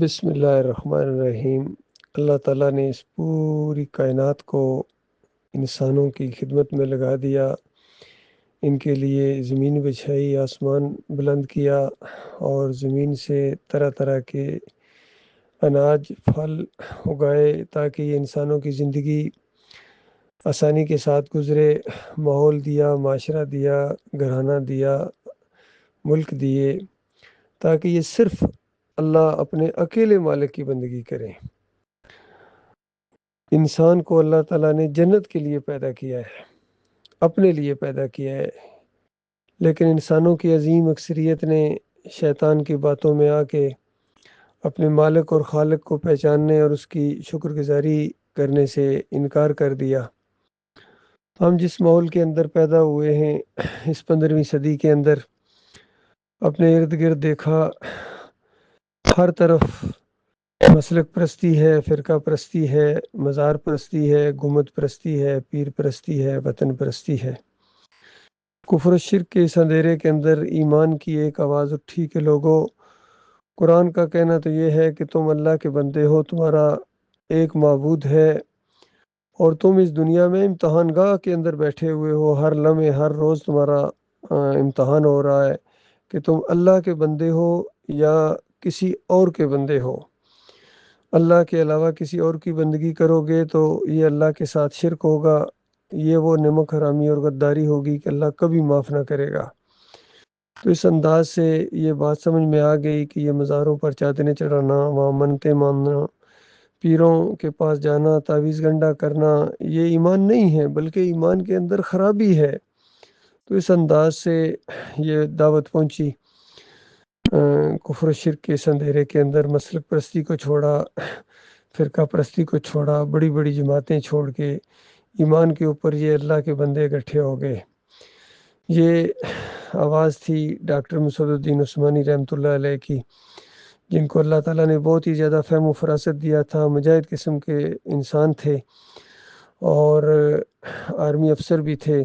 بسم اللہ الرحمن الرحیم۔ اللہ تعالیٰ نے اس پوری کائنات کو انسانوں کی خدمت میں لگا دیا، ان کے لیے زمین بچھائی، آسمان بلند کیا اور زمین سے طرح طرح کے اناج پھل اگائے تاکہ یہ انسانوں کی زندگی آسانی کے ساتھ گزرے۔ ماحول دیا، معاشرہ دیا، گھرانہ دیا، ملک دیے، تاکہ یہ صرف اللہ اپنے اکیلے مالک کی بندگی کریں۔ انسان کو اللہ تعالیٰ نے جنت کے لیے پیدا کیا ہے، اپنے لیے پیدا کیا ہے، لیکن انسانوں کی عظیم اکثریت نے شیطان کی باتوں میں آ کے اپنے مالک اور خالق کو پہچاننے اور اس کی شکر گزاری کرنے سے انکار کر دیا۔ ہم جس ماحول کے اندر پیدا ہوئے ہیں، اس 15ویں صدی کے اندر اپنے ارد گرد دیکھا، ہر طرف مسلک پرستی ہے، فرقہ پرستی ہے، مزار پرستی ہے، گنبد پرستی ہے، پیر پرستی ہے، وطن پرستی ہے۔ کفر و شرک کے اس اندھیرے کے اندر ایمان کی ایک آواز اٹھی کہ لوگوں، قرآن کا کہنا تو یہ ہے کہ تم اللہ کے بندے ہو، تمہارا ایک معبود ہے اور تم اس دنیا میں امتحان گاہ کے اندر بیٹھے ہوئے ہو، ہر لمحے ہر روز تمہارا امتحان ہو رہا ہے کہ تم اللہ کے بندے ہو یا کسی اور کے بندے ہو۔ اللہ کے علاوہ کسی اور کی بندگی کرو گے تو یہ اللہ کے ساتھ شرک ہوگا، یہ وہ نمک حرامی اور غداری ہوگی کہ اللہ کبھی معاف نہ کرے گا۔ تو اس انداز سے یہ بات سمجھ میں آ گئی کہ یہ مزاروں پر چادریں چڑھانا، وہاں منتیں ماننا، پیروں کے پاس جانا، تعویذ گنڈا کرنا، یہ ایمان نہیں ہے بلکہ ایمان کے اندر خرابی ہے۔ تو اس انداز سے یہ دعوت پہنچی، کفر و شرک کے اس اندھیرے کے اندر مسلک پرستی کو چھوڑا، فرقہ پرستی کو چھوڑا، بڑی بڑی جماعتیں چھوڑ کے ایمان کے اوپر یہ اللہ کے بندے اکٹھے ہو گئے۔ یہ آواز تھی ڈاکٹر مسعود الدین عثمانی رحمۃ اللہ علیہ کی، جن کو اللہ تعالیٰ نے بہت ہی زیادہ فہم و فراست دیا تھا، مجاہد قسم کے انسان تھے اور آرمی افسر بھی تھے۔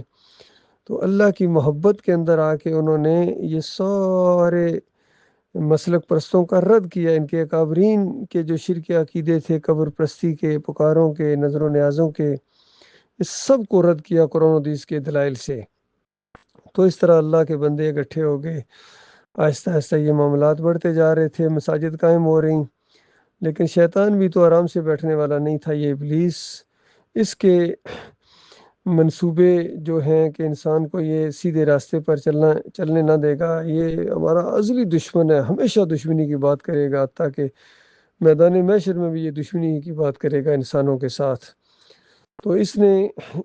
تو اللہ کی محبت کے اندر آ کے انہوں نے یہ سارے مسلک پرستوں کا رد کیا، ان کے اکابرین کے جو شرک عقیدے تھے، قبر پرستی کے، پکاروں کے، نظر و نیازوں کے، اس سب کو رد کیا قرآن و حدیث کے دلائل سے۔ تو اس طرح اللہ کے بندے اکٹھے ہو گئے، آہستہ آہستہ یہ معاملات بڑھتے جا رہے تھے، مساجد قائم ہو رہی، لیکن شیطان بھی تو آرام سے بیٹھنے والا نہیں تھا۔ یہ ابلیس، اس کے منصوبے جو ہیں کہ انسان کو یہ سیدھے راستے پر چلنے نہ دے گا، یہ ہمارا ازلی دشمن ہے، ہمیشہ دشمنی کی بات کرے گا، تاکہ میدان محشر میں بھی یہ دشمنی کی بات کرے گا انسانوں کے ساتھ۔ تو اس نے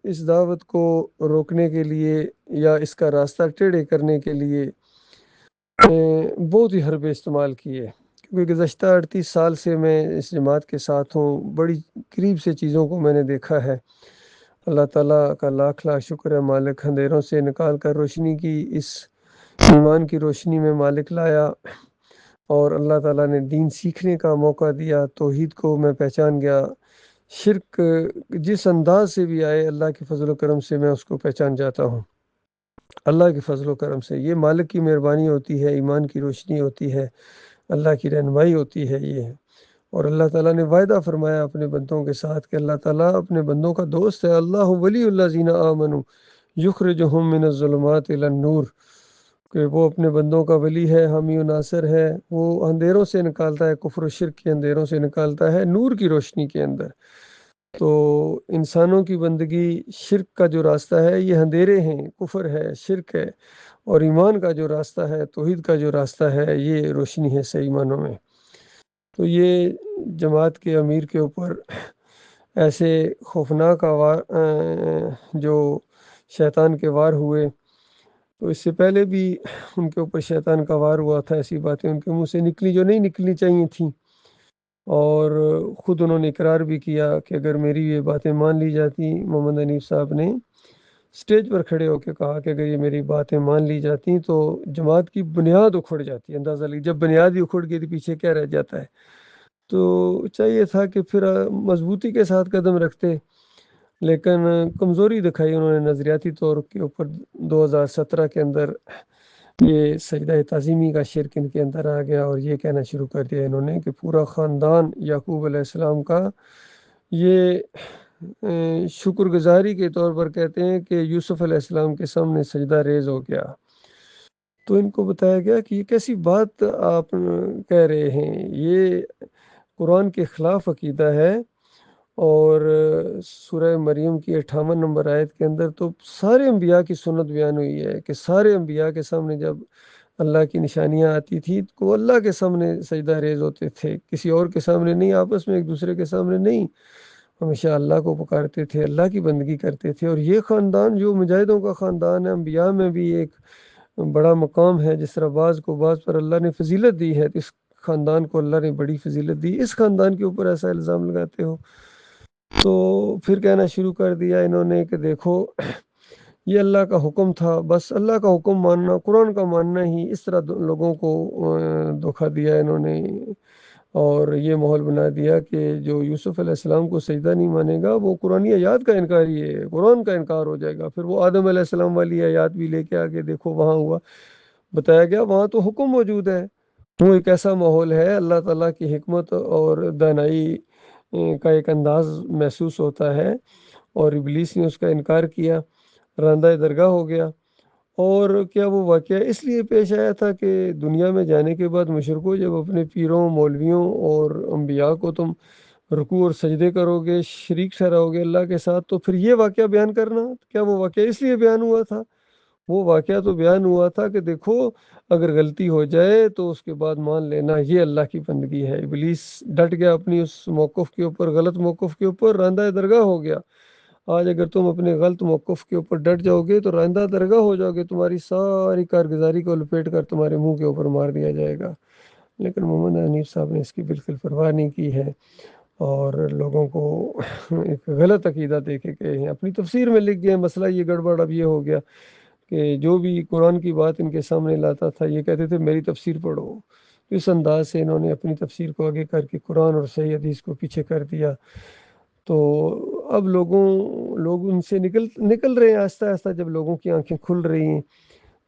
اس دعوت کو روکنے کے لیے یا اس کا راستہ ٹیڑھے کرنے کے لیے بہت ہی حربے استعمال کیے، کیونکہ گزشتہ 38 سال سے میں اس جماعت کے ساتھ ہوں، بڑی قریب سے چیزوں کو میں نے دیکھا ہے۔ اللہ تعالیٰ کا لاکھ لاکھ شکر ہے، مالک اندھیروں سے نکال کر روشنی کی اس ایمان کی روشنی میں مالک لایا، اور اللہ تعالیٰ نے دین سیکھنے کا موقع دیا، توحید کو میں پہچان گیا۔ شرک جس انداز سے بھی آئے، اللہ کے فضل و کرم سے میں اس کو پہچان جاتا ہوں۔ اللہ کے فضل و کرم سے یہ مالک کی مہربانی ہوتی ہے، ایمان کی روشنی ہوتی ہے، اللہ کی رہنمائی ہوتی ہے یہ۔ اور اللہ تعالیٰ نے وعدہ فرمایا اپنے بندوں کے ساتھ کہ اللہ تعالیٰ اپنے بندوں کا دوست ہے۔ اللہ ولی الذین آمنوا یخرجہم من الظلمات الی النور، کہ وہ اپنے بندوں کا ولی ہے، حامی و ناصر ہے، وہ اندھیروں سے نکالتا ہے، کفر و شرک کے اندھیروں سے نکالتا ہے نور کی روشنی کے اندر۔ تو انسانوں کی بندگی شرک کا جو راستہ ہے، یہ اندھیرے ہیں، کفر ہے، شرک ہے، اور ایمان کا جو راستہ ہے، توحید کا جو راستہ ہے، یہ روشنی ہے صحیح معنوں میں۔ تو یہ جماعت کے امیر کے اوپر ایسے خوفناک جو شیطان کے وار ہوئے، تو اس سے پہلے بھی ان کے اوپر شیطان کا وار ہوا تھا، ایسی باتیں ان کے منہ سے نکلی جو نہیں نکلنی چاہیے تھیں، اور خود انہوں نے اقرار بھی کیا کہ اگر میری یہ باتیں مان لی جاتی، محمد حنیف صاحب نے سٹیج پر کھڑے ہو کے کہا کہ اگر یہ میری باتیں مان لی جاتی تو جماعت کی بنیاد اکھڑ جاتی۔ اندازہ لی، جب بنیاد ہی اکھڑ گئی تو پیچھے کیا رہ جاتا ہے؟ تو چاہیے تھا کہ پھر مضبوطی کے ساتھ قدم رکھتے، لیکن کمزوری دکھائی انہوں نے نظریاتی طور کے اوپر 2017 کے اندر، یہ سجدہ تعظیمی کا شرک ان کے اندر آ گیا اور یہ کہنا شروع کر دیا انہوں نے کہ پورا خاندان یعقوب علیہ السلام کا یہ شکر گزاری کے طور پر کہتے ہیں کہ یوسف علیہ السلام کے سامنے سجدہ ریز ہو گیا۔ تو ان کو بتایا گیا کہ یہ کیسی بات آپ کہہ رہے ہیں، یہ قرآن کے خلاف عقیدہ ہے۔ اور سورہ مریم کی 58 نمبر آیت کے اندر تو سارے انبیاء کی سنت بیان ہوئی ہے کہ سارے انبیاء کے سامنے جب اللہ کی نشانیاں آتی تھی تو وہ اللہ کے سامنے سجدہ ریز ہوتے تھے، کسی اور کے سامنے نہیں، آپس میں ایک دوسرے کے سامنے نہیں، ہمیشہ اللہ کو پکارتے تھے، اللہ کی بندگی کرتے تھے۔ اور یہ خاندان جو مجاہدوں کا خاندان ہے، انبیاء میں بھی ایک بڑا مقام ہے، جس طرح بعض کو بعض پر اللہ نے فضیلت دی ہے، اس خاندان کو اللہ نے بڑی فضیلت دی، اس خاندان کے اوپر ایسا الزام لگاتے ہو۔ تو پھر کہنا شروع کر دیا انہوں نے کہ دیکھو یہ اللہ کا حکم تھا، بس اللہ کا حکم ماننا، قرآن کا ماننا ہی، اس طرح لوگوں کو دھوکہ دیا انہوں نے اور یہ ماحول بنا دیا کہ جو یوسف علیہ السلام کو سجدہ نہیں مانے گا وہ قرآنی آیات کا انکاری ہے، قرآن کا انکار ہو جائے گا۔ پھر وہ آدم علیہ السلام والی آیات بھی لے کے آگے دیکھو وہاں ہوا، بتایا گیا وہاں تو حکم موجود ہے۔ وہ ایک ایسا ماحول ہے، اللہ تعالیٰ کی حکمت اور دانائی کا ایک انداز محسوس ہوتا ہے، اور ابلیس نے اس کا انکار کیا، راندہ درگاہ ہو گیا۔ اور کیا وہ واقعہ اس لیے پیش آیا تھا کہ دنیا میں جانے کے بعد مشرکوں جب اپنے پیروں، مولویوں اور انبیاء کو تم رکوع اور سجدے کرو گے، شریک ٹھہراؤ گے اللہ کے ساتھ، تو پھر یہ واقعہ بیان کرنا، کیا وہ واقعہ اس لیے بیان ہوا تھا؟ وہ واقعہ تو بیان ہوا تھا کہ دیکھو اگر غلطی ہو جائے تو اس کے بعد مان لینا یہ اللہ کی بندگی ہے۔ ابلیس ڈٹ گیا اپنی اس موقف کے اوپر، غلط موقف کے اوپر، راندہ درگاہ ہو گیا۔ آج اگر تم اپنے غلط موقف کے اوپر ڈٹ جاؤ گے تو راندہ درگاہ ہو جاؤ گے، تمہاری ساری کارگزاری کو لپیٹ کر تمہارے منہ کے اوپر مار دیا جائے گا۔ لیکن محمد حنیف صاحب نے اس کی بالکل پرواہ نہیں کی ہے اور لوگوں کو ایک غلط عقیدہ دے کے گئے ہیں، اپنی تفسیر میں لکھ گئے مسئلہ یہ گڑبڑ اب یہ ہو گیا کہ جو بھی قرآن کی بات ان کے سامنے لاتا تھا یہ کہتے تھے میری تفسیر پڑھو۔ اس انداز سے انہوں نے اپنی تفسیر کو آگے کر کے قرآن اور صحیح حدیث کو پیچھے کر دیا۔ تو اب لوگ ان سے نکل رہے ہیں آہستہ آہستہ، جب لوگوں کی آنکھیں کھل رہی ہیں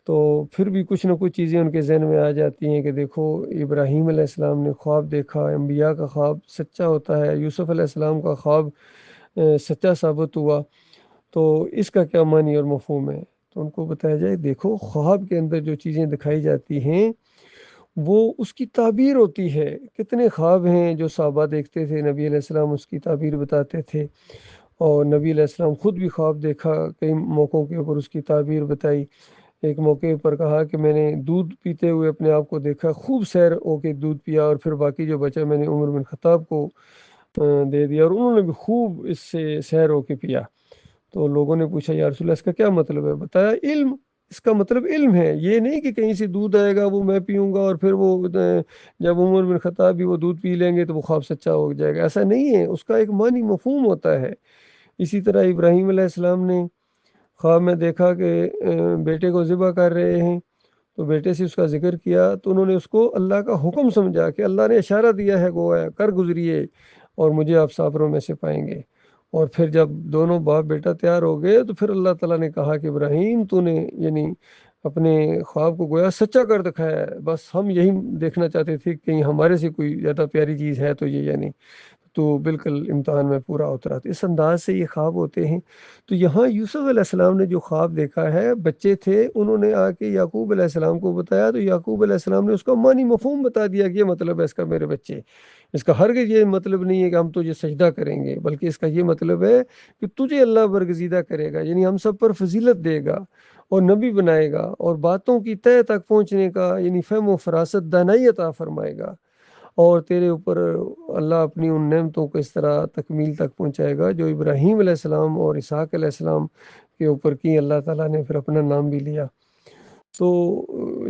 تو پھر بھی کچھ نہ کچھ چیزیں ان کے ذہن میں آ جاتی ہیں کہ دیکھو ابراہیم علیہ السلام نے خواب دیکھا، انبیاء کا خواب سچا ہوتا ہے، یوسف علیہ السلام کا خواب سچا ثابت ہوا، تو اس کا کیا معنی اور مفہوم ہے؟ تو ان کو بتایا جائے دیکھو خواب کے اندر جو چیزیں دکھائی جاتی ہیں وہ اس کی تعبیر ہوتی ہے۔ کتنے خواب ہیں جو صحابہ دیکھتے تھے، نبی علیہ السلام اس کی تعبیر بتاتے تھے، اور نبی علیہ السلام خود بھی خواب دیکھا، کئی موقعوں کے اوپر اس کی تعبیر بتائی۔ ایک موقع پر کہا کہ میں نے دودھ پیتے ہوئے اپنے آپ کو دیکھا، خوب سیر ہو کے دودھ پیا، اور پھر باقی جو بچا میں نے عمر بن خطاب کو دے دیا، اور انہوں نے بھی خوب اس سے سیر ہو کے پیا۔ تو لوگوں نے پوچھا یا رسول اللہ اس کا کیا مطلب ہے؟ بتایا علم، اس کا مطلب علم ہے، یہ نہیں کہ کہیں سے دودھ آئے گا وہ میں پیوں گا اور پھر وہ جب عمر بن خطاب بھی وہ دودھ پی لیں گے تو وہ خواب سچا ہو جائے گا، ایسا نہیں ہے، اس کا ایک معنی مفہوم ہوتا ہے۔ اسی طرح ابراہیم علیہ السلام نے خواب میں دیکھا کہ بیٹے کو ذبح کر رہے ہیں، تو بیٹے سے اس کا ذکر کیا تو انہوں نے اس کو اللہ کا حکم سمجھا کہ اللہ نے اشارہ دیا ہے گویا کر گزریے اور مجھے آپ صابروں میں سے پائیں گے۔ اور پھر جب دونوں باپ بیٹا تیار ہو گئے تو پھر اللہ تعالیٰ نے کہا کہ ابراہیم تو نے یعنی اپنے خواب کو گویا سچا کر دکھایا ہے، بس ہم یہی دیکھنا چاہتے تھے کہ کہیں ہمارے سے کوئی زیادہ پیاری چیز ہے تو یہ یعنی تو بالکل امتحان میں پورا اترا۔ تو اس انداز سے یہ خواب ہوتے ہیں۔ تو یہاں یوسف علیہ السلام نے جو خواب دیکھا ہے، بچے تھے، انہوں نے آ کے یعقوب علیہ السلام کو بتایا تو یعقوب علیہ السلام نے اس کا معنی مفہوم بتا دیا کہ یہ مطلب ہے اس کا میرے بچے، اس کا ہرگز یہ مطلب نہیں ہے کہ ہم تجھے سجدہ کریں گے، بلکہ اس کا یہ مطلب ہے کہ تجھے اللہ برگزیدہ کرے گا، یعنی ہم سب پر فضیلت دے گا اور نبی بنائے گا اور باتوں کی تہہ تک پہنچنے کا یعنی فہم و فراست دانائی عطا فرمائے گا، اور تیرے اوپر اللہ اپنی ان نعمتوں کو اس طرح تکمیل تک پہنچائے گا جو ابراہیم علیہ السلام اور اسحاق علیہ السلام کے اوپر کی۔ اللہ تعالیٰ نے پھر اپنا نام بھی لیا۔ تو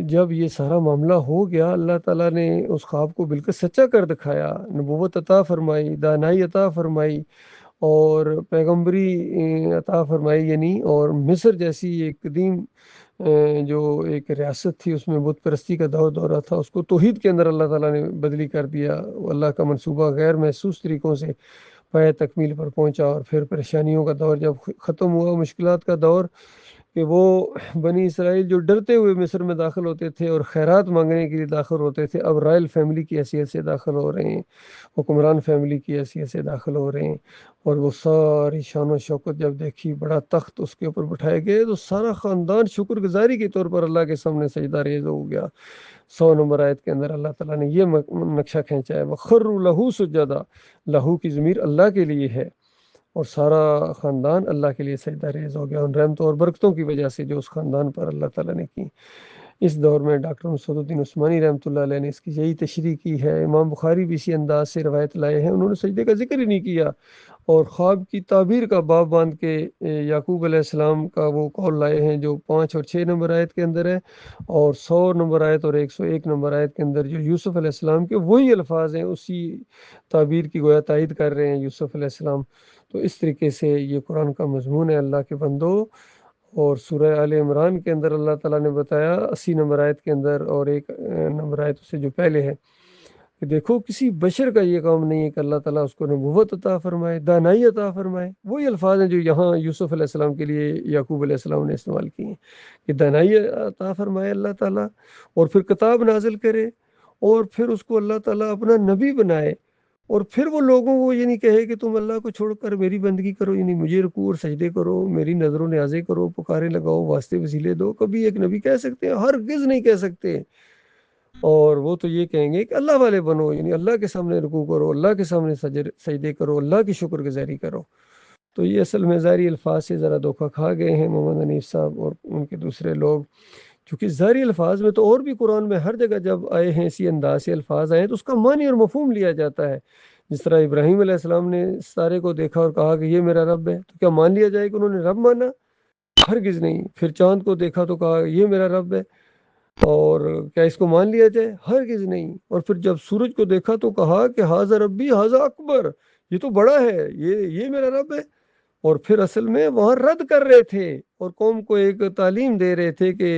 جب یہ سارا معاملہ ہو گیا، اللہ تعالیٰ نے اس خواب کو بالکل سچا کر دکھایا، نبوت عطا فرمائی، دانائی عطا فرمائی اور پیغمبری عطا فرمائی، یعنی اور مصر جیسی ایک قدیم جو ایک ریاست تھی اس میں بت پرستی کا دورہ تھا، اس کو توحید کے اندر اللہ تعالیٰ نے بدلی کر دیا۔ اللہ کا منصوبہ غیر محسوس طریقوں سے پائے تکمیل پر پہنچا، اور پھر پریشانیوں کا دور جب ختم ہوا، مشکلات کا دور کہ وہ بنی اسرائیل جو ڈرتے ہوئے مصر میں داخل ہوتے تھے اور خیرات مانگنے کے لیے داخل ہوتے تھے، اب رائل فیملی کی حیثیت سے داخل ہو رہے ہیں، حکمران فیملی کی حیثیت سے داخل ہو رہے ہیں۔ اور وہ ساری شان و شوکت جب دیکھی، بڑا تخت اس کے اوپر بٹھائے گئے، تو سارا خاندان شکر گزاری کے طور پر اللہ کے سامنے سجدہ ریز ہو گیا۔ 100 نمبر آیت کے اندر اللہ تعالیٰ نے یہ نقشہ کھینچا ہے، وَخَرُّوا لَهُ سُجَّدًا، لہو کی ضمیر اللہ کے لیے ہے، اور سارا خاندان اللہ کے لیے سجدہ ریز ہو گیا ان رحمتوں اور برکتوں کی وجہ سے جو اس خاندان پر اللہ تعالیٰ نے کی۔ اس دور میں ڈاکٹر مسعود الدین عثمانی رحمۃ اللہ علیہ نے اس کی یہی تشریح کی ہے۔ امام بخاری بھی اسی انداز سے روایت لائے ہیں، انہوں نے سجدے کا ذکر ہی نہیں کیا، اور خواب کی تعبیر کا باب باندھ کے یعقوب علیہ السلام کا وہ قول لائے ہیں جو 5 اور 6 نمبر آیت کے اندر ہے، اور 100 نمبر آیت اور 101 نمبر آیت کے اندر جو یوسف علیہ السلام کے وہی الفاظ ہیں، اسی تعبیر کی گویا تائید کر رہے ہیں یوسف علیہ السلام۔ تو اس طریقے سے یہ قرآن کا مضمون ہے اللہ کے بندو۔ اور سورہ آل عمران کے اندر اللہ تعالیٰ نے بتایا 80 نمبر آیت کے اندر، اور 1 نمبر آیت سے جو پہلے ہے، کہ دیکھو کسی بشر کا یہ کام نہیں ہے کہ اللہ تعالیٰ اس کو نبوت عطا فرمائے، دانائی عطا فرمائے۔ وہی الفاظ ہیں جو یہاں یوسف علیہ السلام کے لیے یعقوب علیہ السلام نے استعمال کیے ہیں، کہ دانائی عطا فرمائے اللہ تعالیٰ، اور پھر کتاب نازل کرے، اور پھر اس کو اللہ تعالیٰ اپنا نبی بنائے، اور پھر وہ لوگوں کو یہ نہیں کہے کہ تم اللہ کو چھوڑ کر میری بندگی کرو، یعنی مجھے رکوع اور سجدے کرو، میری نظر و نیازیں کرو، پکارے لگاؤ، واسطے وسیلے دو۔ کبھی ایک نبی کہہ سکتے ہیں؟ ہرگز نہیں کہہ سکتے۔ اور وہ تو یہ کہیں گے کہ اللہ والے بنو، یعنی اللہ کے سامنے رکوع کرو، اللہ کے سامنے سجدے کرو، اللہ کی شکر گزاری کرو۔ تو یہ اصل میں ظاہری الفاظ سے ذرا دھوکہ کھا گئے ہیں محمد حنیف صاحب اور ان کے دوسرے لوگ، چونکہ ظاہری الفاظ میں تو اور بھی قرآن میں ہر جگہ جب آئے ہیں اسی انداز سے الفاظ آئے ہیں تو اس کا معنی اور مفہوم لیا جاتا ہے۔ جس طرح ابراہیم علیہ السلام نے ستارے کو دیکھا اور کہا کہ یہ میرا رب ہے، تو کیا مان لیا جائے کہ انہوں نے رب مانا؟ ہرگز نہیں۔ پھر چاند کو دیکھا تو کہا یہ میرا رب ہے، اور کیا اس کو مان لیا جائے؟ ہرگز نہیں۔ اور پھر جب سورج کو دیکھا تو کہا کہ ھذا ربی ھذا اکبر، یہ تو بڑا ہے، یہ میرا رب ہے۔ اور پھر اصل میں وہاں رد کر رہے تھے اور قوم کو ایک تعلیم دے رہے تھے کہ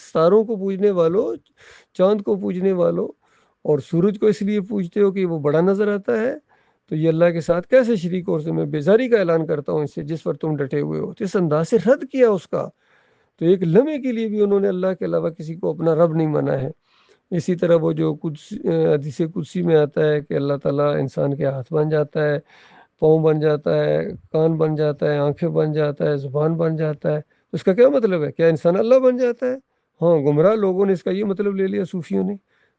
ستاروں کو پوجنے والوں، چاند کو پوجنے والوں، اور سورج کو اس لیے پوجتے ہو کہ وہ بڑا نظر آتا ہے، تو یہ اللہ کے ساتھ کیسے شریک ہو؟ میں بیزاری کا اعلان کرتا ہوں اس سے جس پر تم ڈٹے ہوئے ہو۔ تو اس انداز سے رد کیا اس کا، تو ایک لمحے کے لیے بھی انہوں نے اللہ کے علاوہ کسی کو اپنا رب نہیں مانا ہے۔ اسی طرح وہ جو کچھ حدیث قدسی میں آتا ہے کہ اللہ تعالیٰ انسان کے ہاتھ بن جاتا ہے، پاؤں بن جاتا ہے، کان بن جاتا ہے، آنکھیں بن جاتا ہے، زبان بن جاتا ہے، تو اس کا کیا مطلب ہے؟ کیا انسان اللہ بن جاتا ہے؟ ہاں، گمراہ لوگوں نے اس کا یہ مطلب لے لیا، صوفیوں نے۔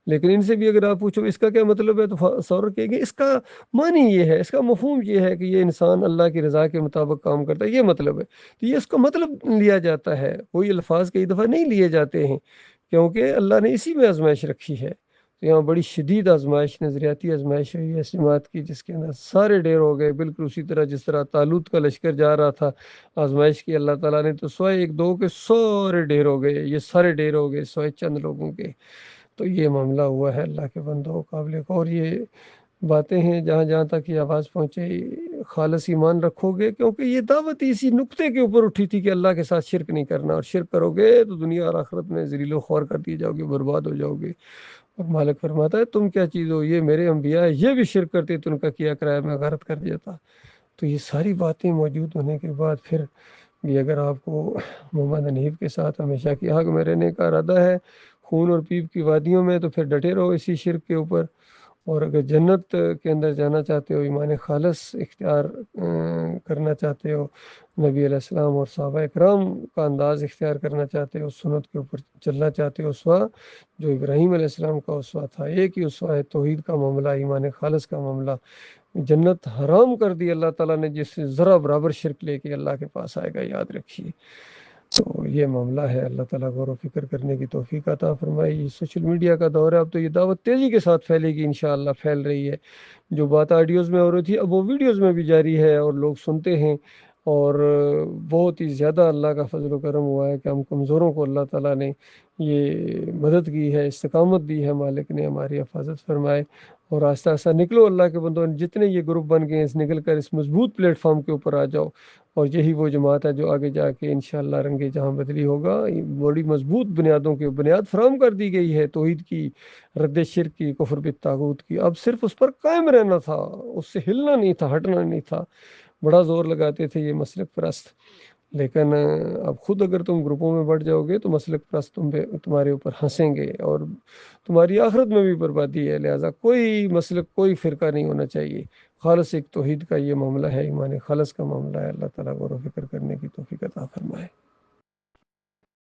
لیکن ان سے بھی اگر آپ پوچھو اس کا کیا مطلب ہے، تو سور کہیں گے اس کا معنی یہ ہے، اس کا مفہوم یہ ہے کہ یہ انسان اللہ کی رضا کے مطابق کام کرتا ہے، یہ مطلب ہے۔ تو یہ اس کا مطلب لیا جاتا ہے، کوئی الفاظ کئی دفعہ نہیں لیے جاتے ہیں، کیونکہ اللہ نے اسی میں آزمائش رکھی ہے۔ تو یہاں بڑی شدید آزمائش، نظریاتی آزمائش ہوئی ہے سماعت کی، جس کے اندر سارے ڈیر ہو گئے، بالکل اسی طرح جس طرح طالوت کا لشکر جا رہا تھا آزمائش کی اللہ تعالیٰ نے، تو سوائے 1 2 کے سارے ڈیر ہو گئے، یہ سارے ڈیر ہو گئے سوائے چند لوگوں کے۔ تو یہ معاملہ ہوا ہے اللہ کے بندوں قابل کو، اور یہ باتیں ہیں جہاں جہاں تک یہ آواز پہنچے، خالص ایمان رکھو گے، کیونکہ یہ دعوت اسی نقطے کے اوپر اٹھی تھی کہ اللہ کے ساتھ شرک نہیں کرنا، اور شرک کرو گے تو دنیا اور آخرت میں ذلیل و خوار کر دیے جاؤ گے، برباد ہو جاؤ گے۔ اور مالک فرماتا ہے تم کیا چیز ہو، یہ میرے انبیاء یہ بھی شرک کرتے تو ان کا کیا کرایہ میں غارت کر دیتا۔ تو یہ ساری باتیں موجود ہونے کے بعد پھر بھی اگر آپ کو محمد حنیف کے ساتھ ہمیشہ کی حق میں رہنے کا ارادہ ہے خون اور پیپ کی وادیوں میں، تو پھر ڈٹے رہو اسی شرک کے اوپر، اور اگر جنت کے اندر جانا چاہتے ہو، ایمان خالص اختیار کرنا چاہتے ہو، نبی علیہ السلام اور صحابہ اکرام کا انداز اختیار کرنا چاہتے ہو، سنت کے اوپر چلنا چاہتے ہو، اسوہ جو ابراہیم علیہ السلام کا اسوہ تھا، ایک ہی اسوہ ہے، توحید کا معاملہ، ایمان خالص کا معاملہ۔ جنت حرام کر دی اللہ تعالیٰ نے جس سے ذرا برابر شرک لے کے اللہ کے پاس آئے گا، یاد رکھیے۔ تو یہ معاملہ ہے، اللہ تعالیٰ غور و فکر کرنے کی توفیق عطا فرمائے۔ یہ سوشل میڈیا کا دور ہے، اب تو یہ دعوت تیزی کے ساتھ پھیلے گی، انشاءاللہ پھیل رہی ہے۔ جو بات آڈیوز میں ہو رہی تھی اب وہ ویڈیوز میں بھی جاری ہے، اور لوگ سنتے ہیں، اور بہت ہی زیادہ اللہ کا فضل و کرم ہوا ہے کہ ہم کمزوروں کو اللہ تعالیٰ نے یہ مدد کی ہے، استقامت دی ہے، مالک نے ہماری حفاظت فرمائے۔ اور آہستہ آہستہ نکلو اللہ کے بندوں، جتنے یہ گروپ بن گئے ہیں اس نکل کر اس مضبوط پلیٹ فارم کے اوپر آ جاؤ، اور یہی وہ جماعت ہے جو آگے جا کے انشاءاللہ رنگ جہاں بدلی ہوگا۔ بڑی مضبوط بنیادوں کی بنیاد فراہم کر دی گئی ہے، توحید کی، رد شرک کی، کفر بالطاغوت کی، اب صرف اس پر قائم رہنا تھا، اس سے ہلنا نہیں تھا، ہٹنا نہیں تھا۔ بڑا زور لگاتے تھے یہ مسلک پرست، لیکن اب خود اگر تم گروپوں میں بڑھ جاؤ گے تو مسلک پرست تمہارے اوپر ہنسیں گے اور تمہاری آخرت میں بھی بربادی ہے۔ لہٰذا کوئی مسلک، کوئی فرقہ نہیں ہونا چاہیے۔ خالص ایک توحید کا یہ معاملہ ہے، ایمان خالص کا معاملہ ہے۔ اللہ تعالیٰ غور و فکر کرنے کی تو